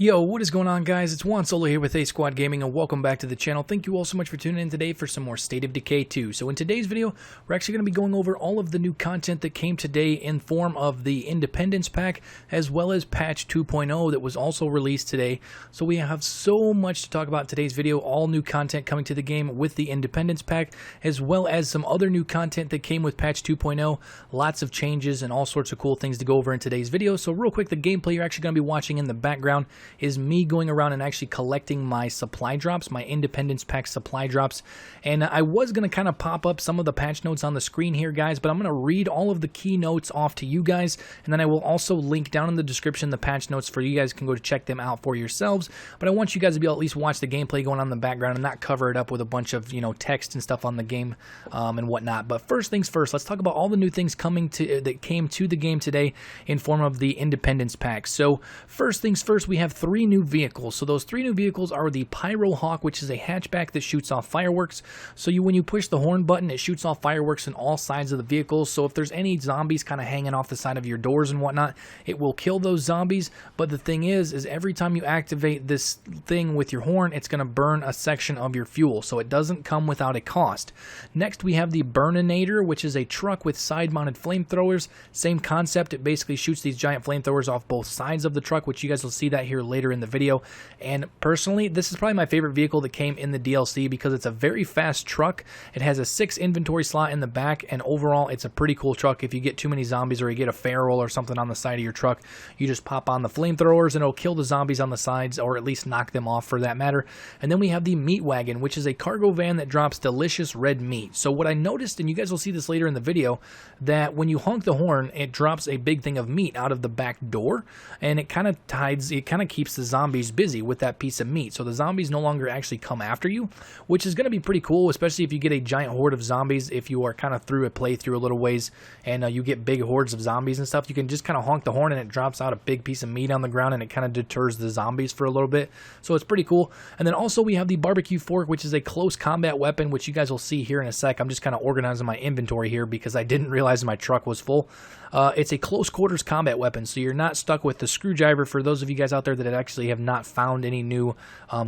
Yo, what is going on, guys? It's Juan Solo here with ASQD Gaming, and welcome back to the channel. Thank you all so much for tuning in today for some more State of Decay 2. So in today's video, we're actually going to be going over all of the new content that came today in form of the Independence Pack, as well as Patch 2.0 that was also released today. So we have so much to talk about in today's video, all new content coming to the game with the Independence Pack, as well as some other new content that came with Patch 2.0. Lots of changes and all sorts of cool things to go over in today's video. So real quick, the gameplay you're actually going to be watching in the background is me going around and actually collecting my supply drops, my Independence Pack supply drops. And I was going to kind of pop up some of the patch notes on the screen here, guys, but I'm going to read all of the key notes off to you guys, and then I will also link down in the description the patch notes for you guys can go to check them out for yourselves. But I want you guys to be able to at least watch the gameplay going on in the background and not cover it up with a bunch of, text and stuff on the game and whatnot. But first things first, let's talk about all the new things that came to the game today in form of the Independence Pack. So first things first, we have 3 new vehicles. So those 3 new vehicles are the Pyro Hawk, which is a hatchback that shoots off fireworks. So when you push the horn button, it shoots off fireworks in all sides of the vehicle. So if there's any zombies kind of hanging off the side of your doors and whatnot, it will kill those zombies. But the thing is every time you activate this thing with your horn, it's going to burn a section of your fuel. So it doesn't come without a cost. Next, we have the Burninator, which is a truck with side-mounted flamethrowers. Same concept. It basically shoots these giant flamethrowers off both sides of the truck, which you guys will see that here later in the video. And personally, this is probably my favorite vehicle that came in the DLC because it's a very fast truck. It has a 6 inventory slot in the back, and overall it's a pretty cool truck. If you get too many zombies or you get a feral or something on the side of your truck, you just pop on the flamethrowers and it'll kill the zombies on the sides, or at least knock them off for that matter. And then we have the Meat Wagon, which is a cargo van that drops delicious red meat. So what I noticed, and you guys will see this later in the video, that when you honk the horn, it drops a big thing of meat out of the back door, and it kind of keeps the zombies busy with that piece of meat. So the zombies no longer actually come after you, which is going to be pretty cool, especially if you get a giant horde of zombies. If you are kind of through a playthrough a little ways and you get big hordes of zombies and stuff, you can just kind of honk the horn and it drops out a big piece of meat on the ground, and it kind of deters the zombies for a little bit. So it's pretty cool. And then also we have the Barbecue Fork, which is a close combat weapon, which you guys will see here in a sec. I'm just kind of organizing my inventory here because I didn't realize my truck was full. It's a close quarters combat weapon, so you're not stuck with the screwdriver. For those of you guys out there that actually have not found any new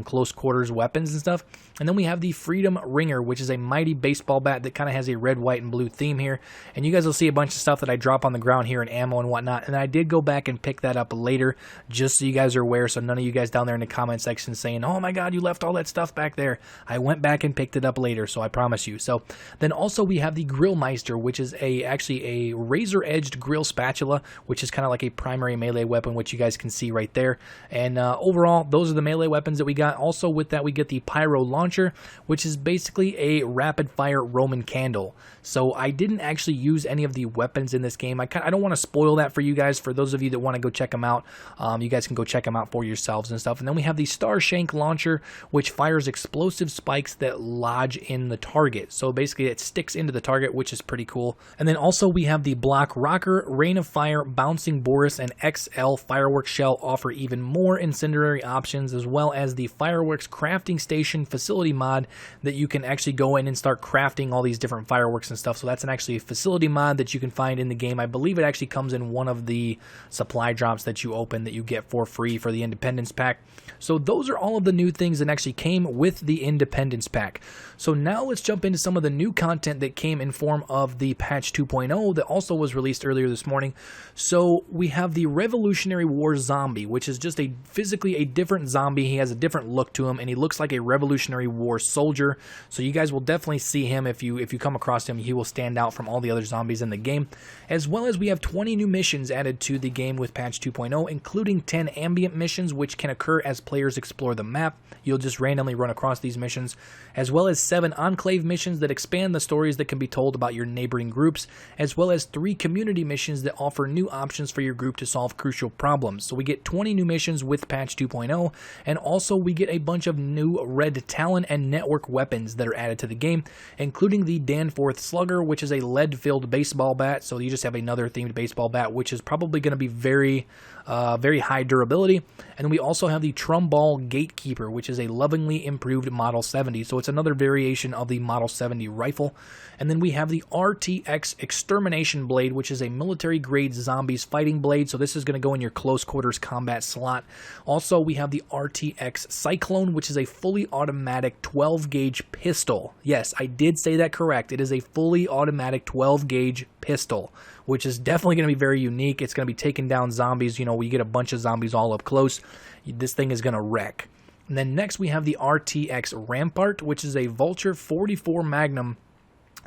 close quarters weapons and stuff. And then we have the Freedom Ringer, which is a mighty baseball bat that kind of has a red, white, and blue theme here. And you guys will see a bunch of stuff that I drop on the ground here in ammo and whatnot. And I did go back and pick that up later, just so you guys are aware, so none of you guys down there in the comment section saying, oh my god, you left all that stuff back there. I went back and picked it up later, so I promise you. So then also we have the Grillmeister, which is actually a razor-edged grill spatula, which is kind of like a primary melee weapon, which you guys can see right there. And overall, those are the melee weapons that we got. Also with that, we get the Pyro Launcher, which is basically a rapid-fire Roman candle. So I didn't actually use any of the weapons in this game. I don't want to spoil that for you guys. For those of you that want to go check them out, you guys can go check them out for yourselves and stuff. And then we have the Starshank Launcher, which fires explosive spikes that lodge in the target. So basically it sticks into the target, which is pretty cool. And then also we have the Block Rocker, Rain of Fire, Bouncing Boris, and XL Fireworks Shell offer even more incendiary options, as well as the Fireworks Crafting Station Facility mod that you can actually go in and start crafting all these different fireworks and stuff. So that's actually a facility mod that you can find in the game. I believe it actually comes in one of the supply drops that you open that you get for free for the Independence Pack. So those are all of the new things that actually came with the Independence Pack. So now let's jump into some of the new content that came in form of the Patch 2.0 that also was released earlier this morning. So we have the Revolutionary War Zombie, which is just physically a different zombie. He has a different look to him, and he looks like a Revolutionary War soldier. So you guys will definitely see him. If you come across him, he will stand out from all the other zombies in the game. As well as we have 20 new missions added to the game with Patch 2.0, including 10 ambient missions, which can occur as players explore the map. You'll just randomly run across these missions, as well as 7 Enclave missions that expand the stories that can be told about your neighboring groups, as well as 3 community missions that offer new options for your group to solve crucial problems. So we get 20 new missions with Patch 2.0, and also we get a bunch of new Red Talon and Network weapons that are added to the game, including the Danforth Slugger, which is a lead-filled baseball bat. So you just have another themed baseball bat, which is probably going to be very high durability. And then we also have the Trumball Gatekeeper, which is a lovingly improved Model 70. So it's another variation of the Model 70 rifle. And then we have the RTX Extermination Blade, which is a military-grade zombies fighting blade. So this is going to go in your close quarters combat slot. Juggernaut. Also, we have the RTX Cyclone, which is a fully automatic 12-gauge pistol. Yes, I did say that correct. It is a fully automatic 12-gauge pistol, which is definitely going to be very unique. It's going to be taking down zombies. You know, we get a bunch of zombies all up close. This thing is going to wreck. And then next we have the RTX Rampart, which is a Vulture 44 Magnum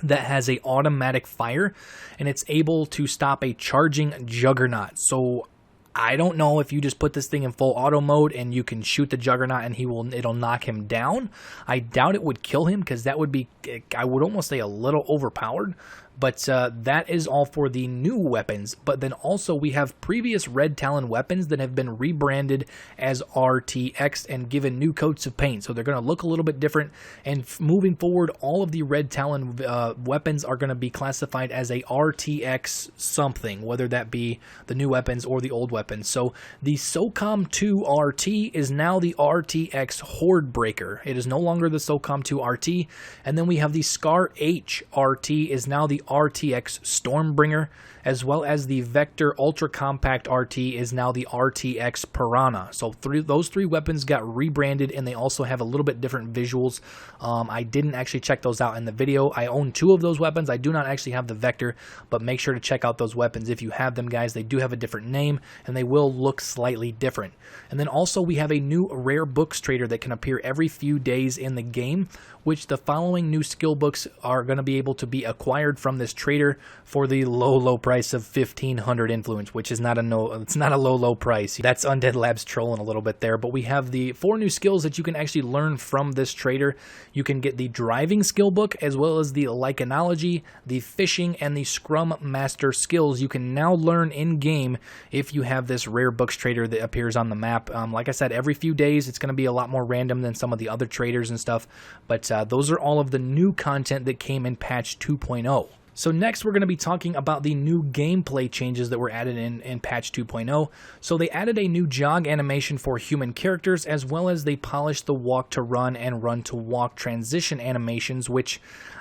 that has a automatic fire, and it's able to stop a charging Juggernaut. So I don't know if you just put this thing in full auto mode and you can shoot the Juggernaut and it'll knock him down. I doubt it would kill him, because that would be, I would almost say, a little overpowered. But that is all for the new weapons. But then also we have previous Red Talon weapons that have been rebranded as RTX and given new coats of paint. So they're going to look a little bit different. And moving forward, all of the Red Talon weapons are going to be classified as a RTX something, whether that be the new weapons or the old weapons. So the SOCOM 2 RT is now the RTX Horde Breaker. It is no longer the SOCOM 2 RT. And then we have the Scar H RT is now the RTX Stormbringer, as well as the Vector Ultra Compact RT is now the RTX Piranha. So those three weapons got rebranded, and they also have a little bit different visuals. I didn't actually check those out in the video. I own two of those weapons. I do not actually have the Vector, but make sure to check out those weapons if you have them, guys. They do have a different name, and they will look slightly different. And then also we have a new rare books trader that can appear every few days in the game, which the following new skill books are going to be able to be acquired from this trader for the low price of 1,500 influence, which is not it's not a low price. That's Undead Labs trolling a little bit there. But we have the 4 new skills that you can actually learn from this trader. You can get the driving skill book, as well as the Lycanology, the fishing, and the Scrum Master skills you can now learn in game if you have this rare books trader that appears on the map. Like I said, every few days it's going to be a lot more random than some of the other traders and stuff. But those are all of the new content that came in patch 2.0. So next we're going to be talking about the new gameplay changes that were added in patch 2.0. So they added a new jog animation for human characters, as well as they polished the walk to run and run to walk transition animations, which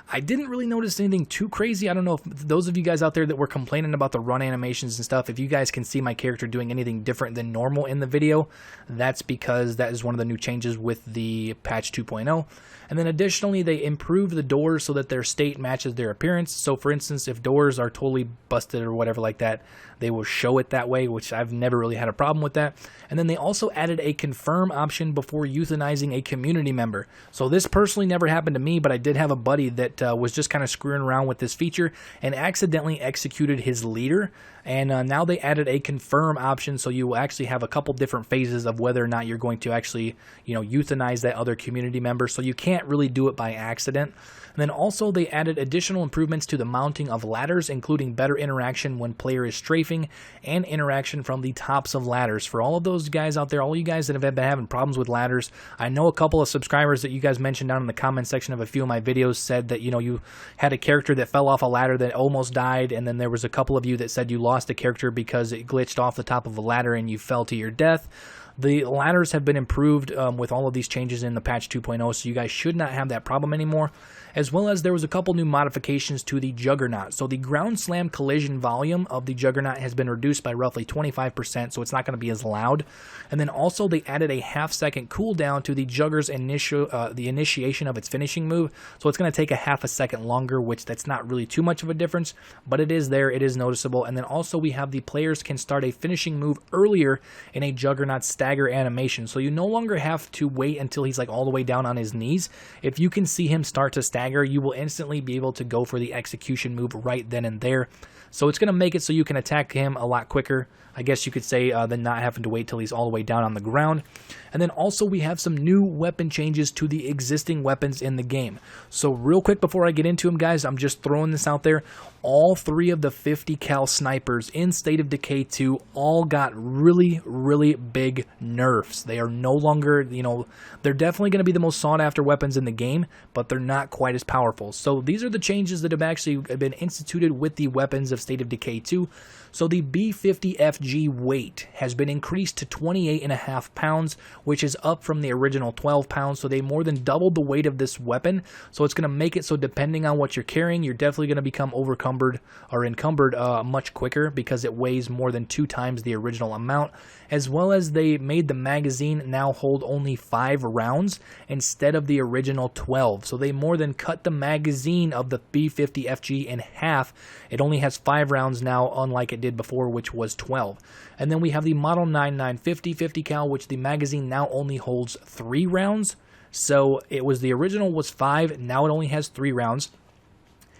I didn't really notice anything too crazy. I don't know if those of you guys out there that were complaining about the run animations and stuff, if you guys can see my character doing anything different than normal in the video, that's because that is one of the new changes with the patch 2.0. And then additionally, they improved the doors so that their state matches their appearance. So for instance, if doors are totally busted or whatever like that, they will show it that way, which I've never really had a problem with that. And then they also added a confirm option before euthanizing a community member. So this personally never happened to me, but I did have a buddy that was just kind of screwing around with this feature and accidentally executed his leader. And now they added a confirm option, so you will actually have a couple different phases of whether or not you're going to actually, euthanize that other community member. So you can't really do it by accident. And then also they added additional improvements to the mounting of ladders, including better interaction when player is strafing and interaction from the tops of ladders. For all of those guys out there, all you guys that have been having problems with ladders, I know a couple of subscribers that you guys mentioned down in the comment section of a few of my videos said that, you had a character that fell off a ladder that almost died, and then there was a couple of you that said you lost a character because it glitched off the top of a ladder and you fell to your death. The ladders have been improved with all of these changes in the patch 2.0, so you guys should not have that problem anymore. As well as there was a couple new modifications to the Juggernaut. So the ground slam collision volume of the Juggernaut has been reduced by roughly 25%, so it's not going to be as loud. And then also they added a half-second cooldown to the Jugger's initiation of its finishing move. So it's going to take a half a second longer, which that's not really too much of a difference, but it is there, it is noticeable. And then also we have the players can start a finishing move earlier in a Juggernaut stagger animation. So you no longer have to wait until he's like all the way down on his knees. If you can see him start to stagger, you will instantly be able to go for the execution move right then and there. So it's going to make it so you can attack him a lot quicker, I guess you could say, than not having to wait till he's all the way down on the ground. And then also we have some new weapon changes to the existing weapons in the game. So real quick before I get into them, guys, I'm just throwing this out there. All 3 of the 50 cal snipers in State of Decay 2 all got really, really big nerfs. They are no longer, they're definitely going to be the most sought after weapons in the game, but they're not quite quite as powerful. So these are the changes that have actually been instituted with the weapons of State of Decay 2. So the B50FG weight has been increased to 28.5 pounds, which is up from the original 12 pounds. So they more than doubled the weight of this weapon. So it's going to make it so depending on what you're carrying, you're definitely going to become encumbered much quicker because it weighs more than 2 times the original amount. As well as they made the magazine now hold only 5 rounds instead of the original 12. So they more than cut the magazine of the B50FG in half. It only has 5 rounds now, unlike it did before, which was 12. And then we have the Model 9950 50 cal, which the magazine now only holds 3 rounds. So it was the original was 5, now it only has 3 rounds.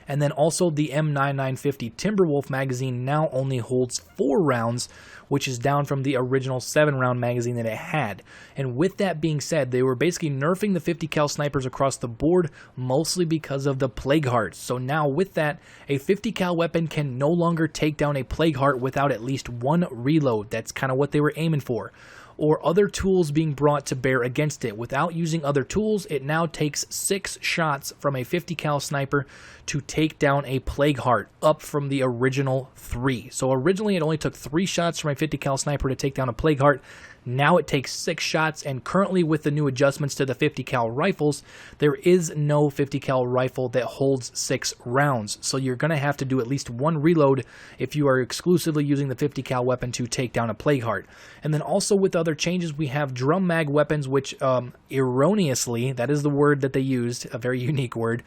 And then also the M9950 Timberwolf magazine now only holds 4 rounds, which is down from the original 7-round magazine that it had. And with that being said, they were basically nerfing the 50 cal snipers across the board, mostly because of the Plague Hearts. So now with that, a 50 cal weapon can no longer take down a Plague Heart without at least 1 reload. That's kind of what they were aiming for. Or other tools being brought to bear against it. Without using other tools, it now takes 6 shots from a 50 cal sniper to take down a Plague Heart, up from the original 3. So originally it only took 3 shots from a 50 cal sniper to take down a Plague Heart. Now it takes 6 shots, and currently with the new adjustments to the 50 cal rifles, there is no 50 cal rifle that holds 6 rounds. So you're going to have to do at least 1 reload if you are exclusively using the 50 cal weapon to take down a Plague Heart. And then also with other changes, we have drum mag weapons, which erroneously, that is the word that they used, a very unique word,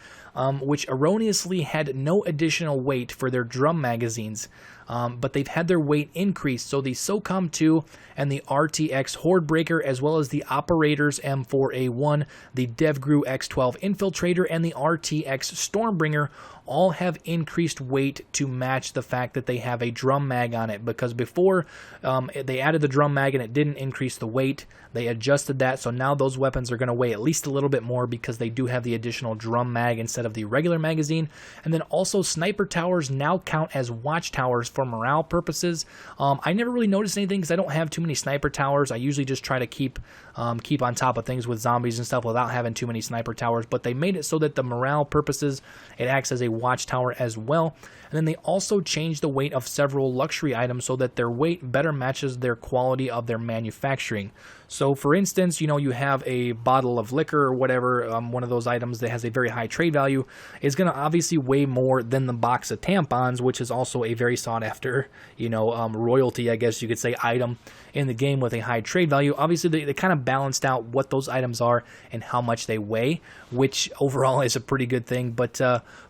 which erroneously had no additional weight for their drum magazines. But they've had their weight increased. So the SOCOM 2 and the RTX Hordebreaker, as well as the Operators M4A1, the DevGru X12 Infiltrator, and the RTX Stormbringer all have increased weight to match the fact that they have a drum mag on it, because before they added the drum mag and it didn't increase the weight. They adjusted that, so now those weapons are going to weigh at least a little bit more because they do have the additional drum mag instead of the regular magazine. And then also sniper towers now count as watchtowers for morale purposes. I never really noticed anything because I don't have too many sniper towers. I usually just try to keep on top of things with zombies and stuff without having too many sniper towers, but they made it so that the morale purposes, it acts as a watchtower as well. And then they also changed the weight of several luxury items so that their weight better matches their quality of their manufacturing. So for instance, you have a bottle of liquor or whatever, one of those items that has a very high trade value is going to obviously weigh more than the box of tampons, which is also a very sought after, royalty, I guess you could say, item in the game with a high trade value. Obviously, they kind of balanced out what those items are and how much they weigh, which overall is a pretty good thing. But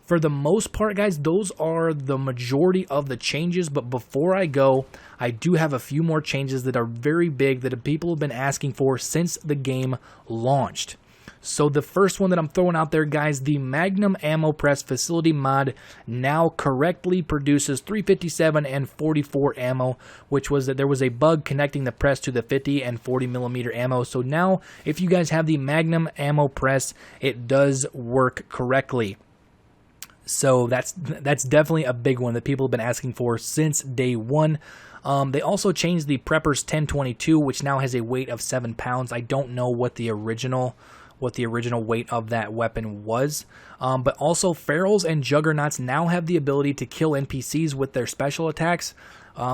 for the most part, guys, those are the majority of the changes. But before I go, I do have a few more changes that are very big that people have been asking for since the game launched. So the first one that I'm throwing out there, guys, the Magnum Ammo Press Facility mod now correctly produces 357 and 44 ammo, which was that there was a bug connecting the press to the 50 and 40 millimeter ammo. So now, if you guys have the Magnum Ammo Press, it does work correctly. So that's definitely a big one that people have been asking for since day one. They also changed the Prepper's 1022, which now has a weight of 7 pounds. I don't know what the original weight of that weapon was. But also Ferals and Juggernauts now have the ability to kill NPCs with their special attacks,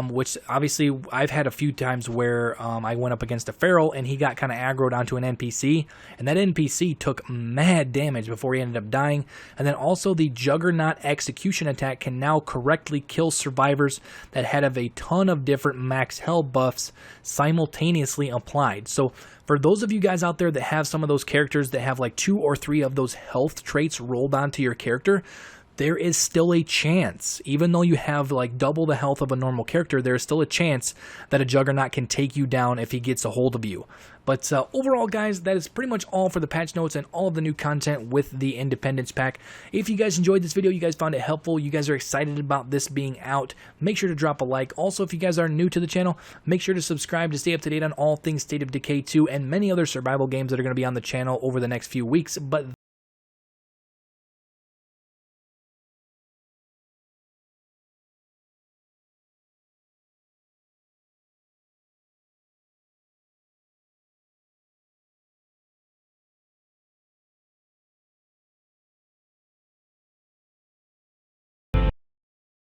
which obviously I've had a few times where I went up against a Feral and he got kind of aggroed onto an NPC, and that NPC took mad damage before he ended up dying. And then also the Juggernaut execution attack can now correctly kill survivors that have a ton of different max health buffs simultaneously applied. So for those of you guys out there that have some of those characters that have like 2 or 3 of those health traits rolled onto your character, there is still a chance, even though you have like double the health of a normal character, there is still a chance that a Juggernaut can take you down if he gets a hold of you. But overall, guys, that is pretty much all for the patch notes and all of the new content with the Independence Pack. If you guys enjoyed this video, you guys found it helpful, you guys are excited about this being out, make sure to drop a like. Also, if you guys are new to the channel, make sure to subscribe to stay up to date on all things State of Decay 2 and many other survival games that are going to be on the channel over the next few weeks. But